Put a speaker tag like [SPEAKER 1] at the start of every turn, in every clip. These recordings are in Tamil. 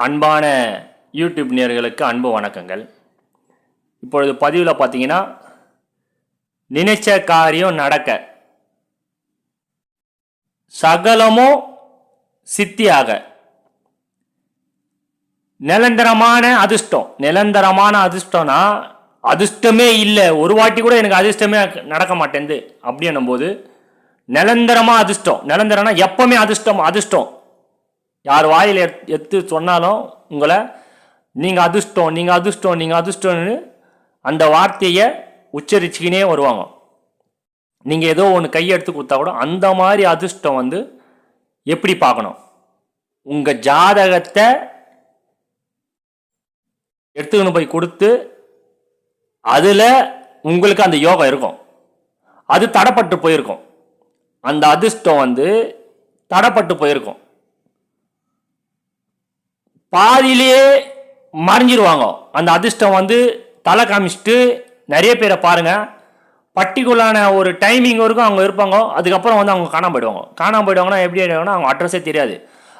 [SPEAKER 1] அன்பான யூடியூப் நேயர்களுக்கு அன்பு வணக்கங்கள். இப்பொழுது பதிவில் பார்த்தீங்கன்னா, நினைச்ச காரியம் நடக்க சகலமோ சித்தியாக நிரந்தரமான அதிர்ஷ்டம்னா அதிர்ஷ்டமே இல்லை, ஒரு வாட்டி கூட எனக்கு அதிர்ஷ்டமே நடக்க மாட்டேங்குது அப்படின்னும் போது நிரந்தரமாக நிரந்தரம்னா எப்பவுமே அதிர்ஷ்டம் யார் வாயில் எடுத்து சொன்னாலும் உங்களை நீங்கள் அதிர்ஷ்டம்னு அந்த வார்த்தையை உச்சரிச்சுக்கினே வருவாங்க. நீங்கள் ஏதோ ஒன்று கையெடுத்து கொடுத்தா கூட அந்த மாதிரி அதிர்ஷ்டம் எப்படி பார்க்கணும், உங்கள் ஜாதகத்தை எடுத்துக்கணும் போய் கொடுத்து அதில் உங்களுக்கு அந்த யோகம் இருக்கும், அது தடைப்பட்டு போயிருக்கும். அந்த அதிர்ஷ்டம் தடைப்பட்டு போயிருக்கும், பாதியிலேயே மறைஞ்சிருவாங்க. அந்த அதிர்ஷ்டம் தலை காமிச்சிட்டு நிறைய பேரை பாருங்க, பர்டிகுலரான ஒரு டைமிங் வரைக்கும் அவங்க இருப்பாங்க, அதுக்கப்புறம் அவங்க காணாம போயிடுவாங்கன்னா எப்படி ஆயிடுவாங்கன்னா அவங்க அட்ரஸே தெரியாது,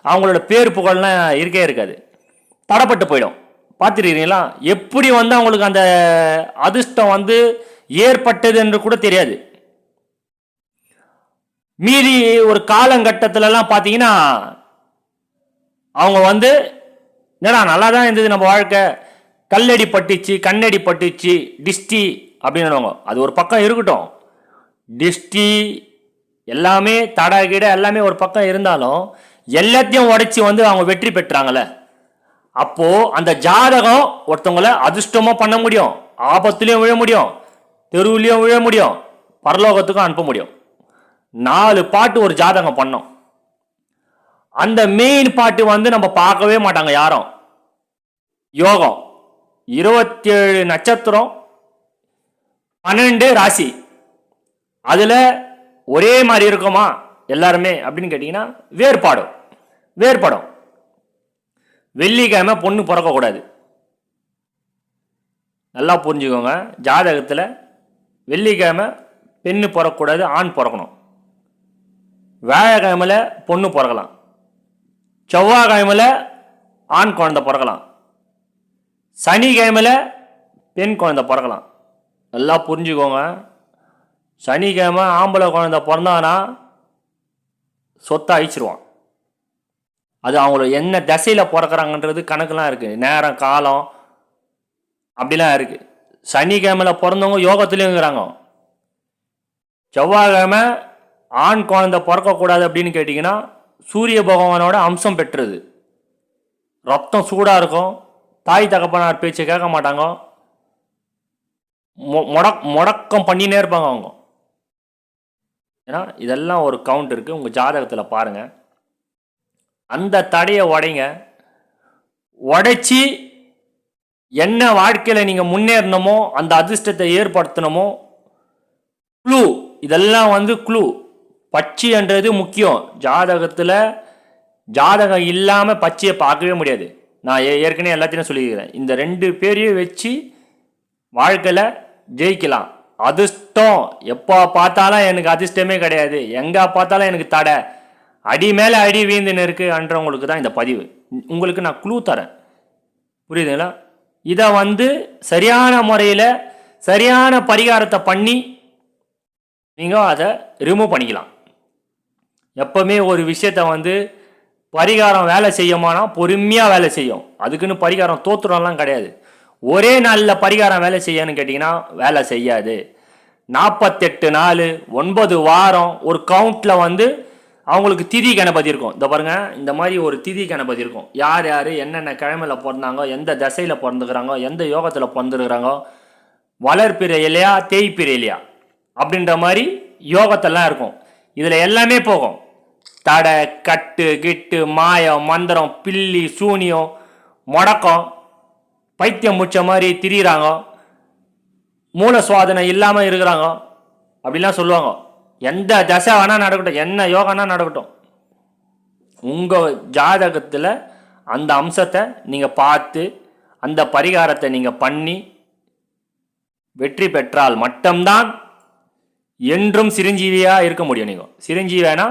[SPEAKER 1] அவங்களோட பேர் புகழ்லாம் இருக்கே இருக்காது, தடைப்பட்டு போயிடும். பார்த்துருக்கீங்களா? எப்படி அவங்களுக்கு அந்த அதிர்ஷ்டம் ஏற்பட்டது என்று கூட தெரியாது. மீறி ஒரு காலகட்டத்திலலாம் பார்த்தீங்கன்னா அவங்க என்னடா நல்லா தான் இருந்தது நம்ம வாழ்க்கை, கல்லடி பட்டுச்சு கண்ணடி பட்டுச்சு டிஸ்டி அப்படின்னு. அது ஒரு பக்கம் இருக்கட்டும், டிஸ்டி எல்லாமே தடகிட எல்லாமே ஒரு பக்கம் இருந்தாலும் எல்லாத்தையும் உடைச்சி அவங்க வெற்றி பெற்றாங்கல்ல. அப்போ அந்த ஜாதகம் ஒருத்தவங்களை அதிர்ஷ்டமா பண்ண முடியும், ஆபத்துலயும் விழ முடியும், தெருவுலையும் விழ முடியும், பரலோகத்துக்கும் அனுப்ப முடியும். 4 பாட்டு ஒரு ஜாதகம் பண்ணோம். அந்த மெயின் பாட்டு நம்ம பார்க்கவே மாட்டாங்க யாரும். யோகம் 27 நட்சத்திரம் 12 ராசி, அதுல ஒரே மாதிரி இருக்குமா எல்லாருமே அப்படின்னு கேட்டீங்கன்னா வேறுபடும். வெள்ளிக்கிழமை பொண்ணு பிறக்க கூடாது, நல்லா புரிஞ்சுக்கோங்க. ஜாதகத்துல வெள்ளிக்கிழமை பெண்ணு பிறக்கக்கூடாது, ஆண் பிறக்கணும். வியாழக்கிழமையில பொண்ணு பிறக்கலாம், செவ்வாய்க்கிழமையில ஆண் குழந்தை பிறக்கலாம், சனிக்கிழமையில பெண் குழந்தை பிறக்கலாம். நல்லா புரிஞ்சுக்கோங்க. சனிக்கிழமை ஆம்பளை குழந்தை பிறந்தானா சொத்தை அழிச்சிருவான். அது அவங்கள என்ன திசையில் பிறக்கிறாங்கன்றது கணக்கெல்லாம் இருக்கு, நேரம் காலம் அப்படிலாம் இருக்கு. சனிக்கிழமையில பிறந்தவங்க யோகத்திலையும் இருக்கிறாங்க. செவ்வாய்க்கிழமை ஆண் குழந்தை பிறக்கக்கூடாது அப்படின்னு கேட்டிங்கன்னா சூரிய பகவானோட அம்சம் பெற்றது, ரத்தம் சூடாக இருக்கும், தாய் தகப்பனார் பேச்சை கேட்க மாட்டாங்க, முடக்கம் பண்ணினே இருப்பாங்க அவங்க. ஏன்னா இதெல்லாம் ஒரு கவுண்ட் இருக்குது, உங்கள் ஜாதகத்தில் பாருங்கள். அந்த தடையை உடைச்சி என்ன வாழ்க்கையில் நீங்கள் முன்னேறணுமோ அந்த அதிர்ஷ்டத்தை ஏற்படுத்தணுமோ க்ளூ, இதெல்லாம் க்ளூ. பச்சைன்றது முக்கியம் ஜாதகத்தில். ஜாதகம் இல்லாமல் பச்சையை பார்க்கவே முடியாது. நான் ஏற்கனவே எல்லாத்தையும் சொல்லியிருக்கிறேன். இந்த 2 பேரையும் வச்சு வாழ்க்கையில் ஜெயிக்கலாம். அதிர்ஷ்டம் எப்போ பார்த்தாலும் எனக்கு அதிர்ஷ்டமே கிடையாது, எங்கே பார்த்தாலும் எனக்கு தடை, அடி மேலே அடி வீந்துன்னு இருக்குன்றவங்களுக்கு தான் இந்த பதிவு. உங்களுக்கு நான் க்ளூ தரேன், புரியுதுங்களா? இதை சரியான முறையில் சரியான பரிகாரத்தை பண்ணி நீங்கள் அதை ரிமூவ் பண்ணிக்கலாம். எப்பவுமே ஒரு விஷயத்த பரிகாரம் வேலை செய்யுமானா பொறுமையாக வேலை செய்யும். அதுக்குன்னு பரிகாரம் தோத்துறோம்லாம் கிடையாது. ஒரே நாளில் பரிகாரம் வேலை செய்யணும்னு கேட்டிங்கன்னா வேலை செய்யாது. 48 நாள் 9 வாரம் ஒரு கவுண்டில் அவங்களுக்கு திதி கணபதி இருக்கும். இந்த பாருங்க, இந்த மாதிரி ஒரு திதி கணபதி இருக்கும். யார் யார் என்னென்ன கிழமையில் பிறந்தாங்க, எந்த தசையில் பிறந்துக்கிறாங்க, எந்த யோகத்தில் பிறந்துருக்குறாங்க, வளர்ப்பிறை இல்லையா தேய்ப்பிறை இல்லையா அப்படின்ற மாதிரி யோகத்தெல்லாம் இருக்கும். இதில் எல்லாமே போகும். தடை கட்டு கிட்டு மாயம் மந்திரம் பில்லி சூனியம் முடக்கம் பைத்தியம் முடிச்ச மாதிரி திரியிறாங்க, மூல சுவாதனை இல்லாமல் இருக்கிறாங்க அப்படிலாம் சொல்லுவாங்க. எந்த தசை வேணா நடக்கட்டும், என்ன யோகனா நடக்கட்டும், உங்கள் ஜாதகத்தில் அந்த அம்சத்தை நீங்கள் பார்த்து அந்த பரிகாரத்தை நீங்கள் பண்ணி வெற்றி பெற்றால் மட்டும்தான் என்றும் சிரஞ்சீவியாக இருக்க முடியும். நீங்கள் சிரஞ்சீவினா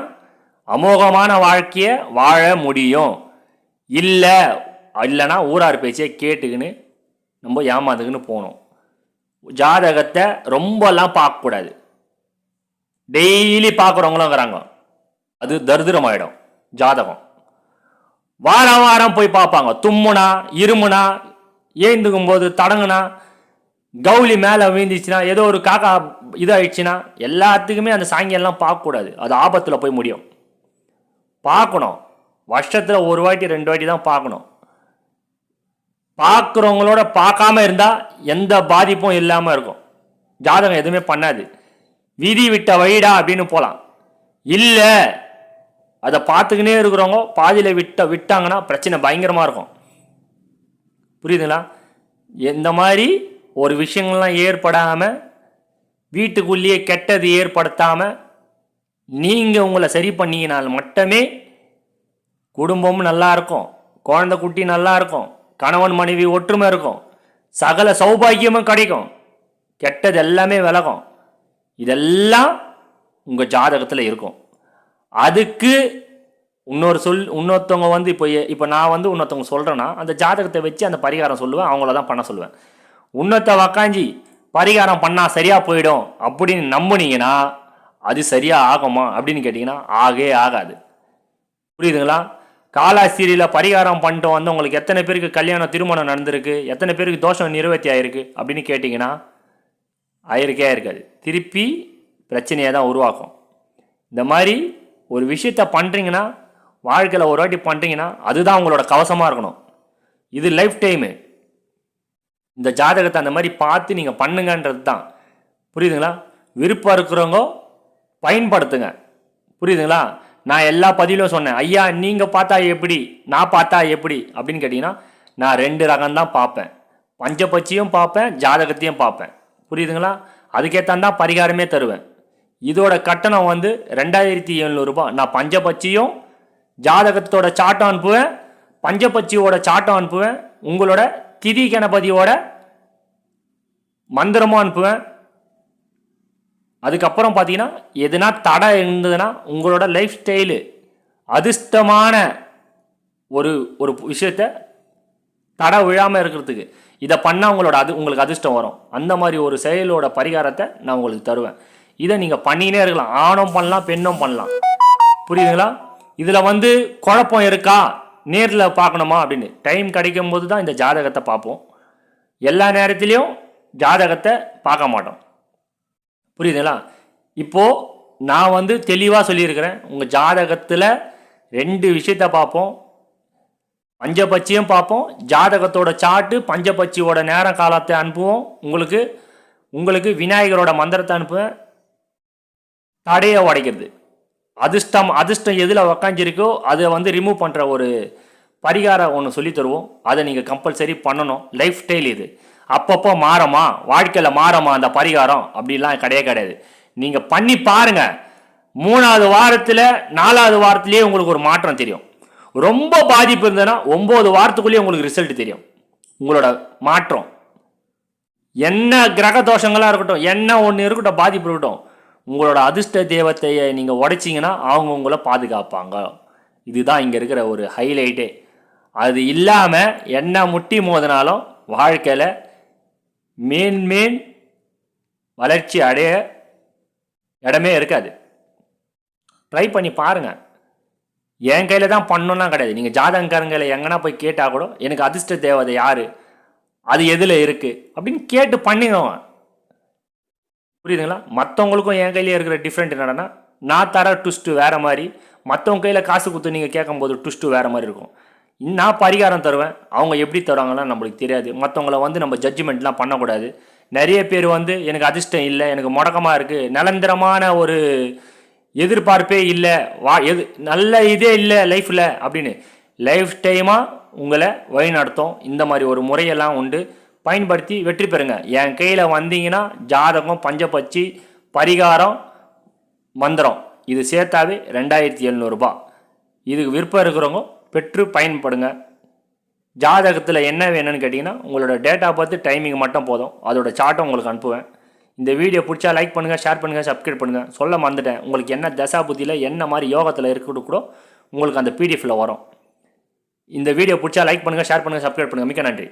[SPEAKER 1] அமோகமான வாழ்க்கையை வாழ முடியும். இல்லை இல்லைன்னா ஊரார் பேச்சே கேட்டுக்கின்னு நம்ம ஏமாந்துக்குன்னு போகணும். ஜாதகத்தை ரொம்பலாம் பார்க்கக்கூடாது. டெய்லி பார்க்குறவங்களும் இருக்கிறாங்க, அது தரித்திரமாயிடும். ஜாதகம் வாரம் வாரம் போய் பார்ப்பாங்க. தும்முனா, இருமுனா, ஏந்துக்கும் போது தடங்குனா, கவுளி மேலே வீழ்ந்துச்சுன்னா, ஏதோ ஒரு காக்கா இதாகிடுச்சுன்னா, எல்லாத்துக்குமே அந்த சாங்கியெல்லாம் பார்க்கக்கூடாது. அது ஆபத்தில் போய் முடியும். பார்க்கணும். வருஷத்தில் ஒரு வாட்டி 2 வாட்டி தான் பார்க்கணும். பார்க்குறவங்களோட பார்க்காம இருந்தால் எந்த பாதிப்பும் இல்லாமல் இருக்கும். ஜாதகம் எதுவுமே பண்ணாது. விதி விட்ட வழிடா அப்படின்னு போகலாம். இல்லை, அதை பார்த்துக்கினே இருக்கிறவங்க பாதியில் விட்டாங்கன்னா பிரச்சனை பயங்கரமாக இருக்கும். புரியுதுங்களா? இந்த மாதிரி ஒரு விஷயங்கள்லாம் ஏற்படாமல், வீட்டுக்குள்ளேயே கெட்டது ஏற்படுத்தாமல் நீங்கள் உங்களை சரி பண்ணிக்கினால் மட்டுமே குடும்பமும் நல்லா இருக்கும், குழந்தை குட்டி நல்லா இருக்கும், கணவன் மனைவி ஒற்றுமை இருக்கும், சகல சௌபாகியமும் கிடைக்கும், கெட்டது எல்லாமே விலகும். இதெல்லாம் உங்கள் ஜாதகத்தில் இருக்கும். அதுக்கு இன்னொருத்தவங்க வந்து இப்போ நான் வந்து இன்னொருத்தவங்க சொல்கிறேன்னா அந்த ஜாதகத்தை வச்சு அந்த பரிகாரம் சொல்லுவேன், அவங்கள தான் பண்ண சொல்லுவேன். இன்னொருத்த உக்காஞ்சி பரிகாரம் பண்ணால் சரியாக போயிடும் அப்படின்னு நம்புனீங்கன்னா அது சரியாக ஆகுமா அப்படின்னு கேட்டிங்கன்னா ஆகாது. புரியுதுங்களா? காலாஸ்திரியில் பரிகாரம் பண்ணிட்டு வந்து உங்களுக்கு எத்தனை பேருக்கு கல்யாணம் திருமணம் நடந்திருக்கு, எத்தனை பேருக்கு தோஷம் நிவர்த்தி ஆகிருக்கு அப்படின்னு கேட்டிங்கன்னா ஆயிருக்கே இருக்காது. திருப்பி பிரச்சனையை தான் உருவாக்கும். இந்த மாதிரி ஒரு விஷயத்த பண்ணுறீங்கன்னா, வாழ்க்கையில் ஒரு வாட்டி பண்ணுறீங்கன்னா அதுதான் உங்களோட கவசமாக இருக்கணும். இது லைஃப் டைமு. இந்த ஜாதகத்தை அந்த மாதிரி பார்த்து நீங்கள் பண்ணுங்கன்றது தான். புரியுதுங்களா? விருப்பம் இருக்கிறவங்க பயன்படுத்துங்க. புரியுதுங்களா? நான் எல்லா பதிலும் சொன்னேன், ஐயா நீங்கள் பார்த்தா எப்படி, நான் பார்த்தா எப்படி அப்படின்னு கேட்டிங்கன்னா நான் 2 ரகம்தான் பார்ப்பேன். பஞ்சபட்சியும் பார்ப்பேன், ஜாதகத்தையும் பார்ப்பேன். புரியுதுங்களா? அதுக்கேற்றான் பரிகாரமே தருவேன். இதோட கட்டணம் வந்து 2700 ரூபாய். நான் பஞ்சபட்சியும் ஜாதகத்தோட சாட்டம் அனுப்புவேன், பஞ்சபட்சியோட சாட்டம் அனுப்புவேன், உங்களோட திதி கணபதியோட மந்திரமும் அனுப்புவேன். அதுக்கப்புறம் பார்த்தீங்கன்னா எதுனா தடை இருந்ததுன்னா உங்களோட லைஃப் ஸ்டைலு அதிர்ஷ்டமான ஒரு ஒரு விஷயத்த தடை விழாமல் இருக்கிறதுக்கு இதை பண்ணால் உங்களுக்கு அதிர்ஷ்டம் வரும். அந்த மாதிரி ஒரு செயலோட பரிகாரத்தை நான் உங்களுக்கு தருவேன். இதை நீங்கள் பண்ணினே இருக்கலாம். ஆணும் பண்ணலாம், பெண்ணும் பண்ணலாம். புரியுதுங்களா? இதில் வந்து குழப்பம் இருக்கா, நேரில் பார்க்கணுமா அப்படின்னு டைம் கிடைக்கும் போது தான் இந்த ஜாதகத்தை பார்ப்போம். எல்லா நேரத்துலையும் ஜாதகத்தை பார்க்க மாட்டோம். புரியுதுங்களா? இப்போது நான் வந்து தெளிவாக சொல்லியிருக்கிறேன். உங்கள் ஜாதகத்தில் 2 விஷயத்தை பார்ப்போம். பஞ்சபட்சியும் பார்ப்போம், ஜாதகத்தோட சாட்டு பஞ்சபட்சியோட நேர காலத்தை அனுப்புவோம். உங்களுக்கு விநாயகரோட மந்திரத்தை அனுப்புவேன். தடையை உடைக்கிறது, அதிர்ஷ்டம் எதில் உக்காஞ்சிருக்கோ அதை வந்து ரிமூவ் பண்ணுற ஒரு பரிகாரம் ஒன்று சொல்லி தருவோம். அதை நீங்கள் கம்பல்சரி பண்ணணும். லைஃப் ஸ்டைல் இது. அப்பப்போ மாறமா, வாழ்க்கையில் மாறமா அந்த பரிகாரம் அப்படிலாம் கிடையாது. நீங்கள் பண்ணி பாருங்கள். 3வது வாரத்தில் 4வது வாரத்திலேயே உங்களுக்கு ஒரு மாற்றம் தெரியும். ரொம்ப பாதிப்பு இருந்ததுன்னா 9 வாரத்துக்குள்ளேயே உங்களுக்கு ரிசல்ட் தெரியும். உங்களோட மாற்றம் என்ன கிரக தோஷங்களாக இருக்கட்டும், என்ன ஒன்று இருக்கட்டும், பாதிப்பு இருக்கட்டும், உங்களோட அதிர்ஷ்ட தேவத்தையை நீங்கள் உடைச்சிங்கன்னா அவங்க உங்களை பாதுகாப்பாங்க. இதுதான் இங்கே இருக்கிற ஒரு ஹைலைட்டே. அது இல்லாமல் என்ன முட்டி மோதினாலும் வாழ்க்கையில் மேன்மேன் வளர்ச்சி அடைய இடமே இருக்காது. ட்ரை பண்ணி பாருங்கள். என் கையில் தான் பண்ணணும்லாம் கிடையாது. நீங்கள் ஜாதகக்காரங்களை எங்கன்னா போய் கேட்டால் கூட எனக்கு அதிர்ஷ்ட தேவதை யார், அது எதில் இருக்குது அப்படின்னு கேட்டு பண்ணிடுவோம். புரியுதுங்களா? மற்றவங்களுக்கும் என் கையிலே இருக்கிற டிஃப்ரெண்ட் என்னன்னா, நான் தர ட்விஸ்ட்டு வேறு மாதிரி, மற்றவங்க கையில் காசு கொடுத்து நீங்கள் கேட்கும்போது ட்விஸ்ட்டு வேறு மாதிரி இருக்கும். நான் பரிகாரம் தருவேன், அவங்க எப்படி தருவாங்கலாம் நம்மளுக்கு தெரியாது. மற்றவங்கள வந்து நம்ம ஜட்ஜ்மெண்ட்லாம் பண்ணக்கூடாது. நிறைய பேர் வந்து எனக்கு அதிர்ஷ்டம் இல்லை, எனக்கு முடக்கமாக இருக்குது, நிரந்தரமான ஒரு எதிர்பார்ப்பே இல்லை, நல்ல இதே இல்லை லைஃப்பில் அப்படின்னு லைஃப் டைமாக உங்களை வழி நடத்தும். இந்த மாதிரி ஒரு முறையெல்லாம் உண்டு. பயன்படுத்தி வெற்றி பெறுங்க. என் கையில் வந்தீங்கன்னா ஜாதகம், பஞ்சபட்சி, பரிகாரம், மந்திரம் இது சேர்த்தாவே 2700 ரூபாய். இதுக்கு விருப்பம் இருக்கிறவங்க பெற்று பயன்படுங்க. ஜாதகத்தில் என்ன வேணும்னு கேட்டிங்கன்னா உங்களோட டேட் ஆஃப் பர்த், டைமிங் மட்டும் போதும். அதோட சார்ட்டை உங்களுக்கு அனுப்புவேன். இந்த வீடியோ பிடிச்சா லைக் பண்ணுங்கள், ஷேர் பண்ணுங்கள், சப்ஸ்கிரைப் பண்ணுங்கள். சொல்ல மறந்துட்டேன், உங்களுக்கு என்ன தசா புத்தியில் என்ன மாதிரி யோகத்தில் இருக்கட்டும் கூட உங்களுக்கு அந்த பிடிஎஃப்பில் வரும். இந்த வீடியோ பிடிச்சா லைக் பண்ணுங்கள், ஷேர் பண்ணுங்கள், சப்ஸ்கிரைப் பண்ணுங்கள். மிக்க நன்றி.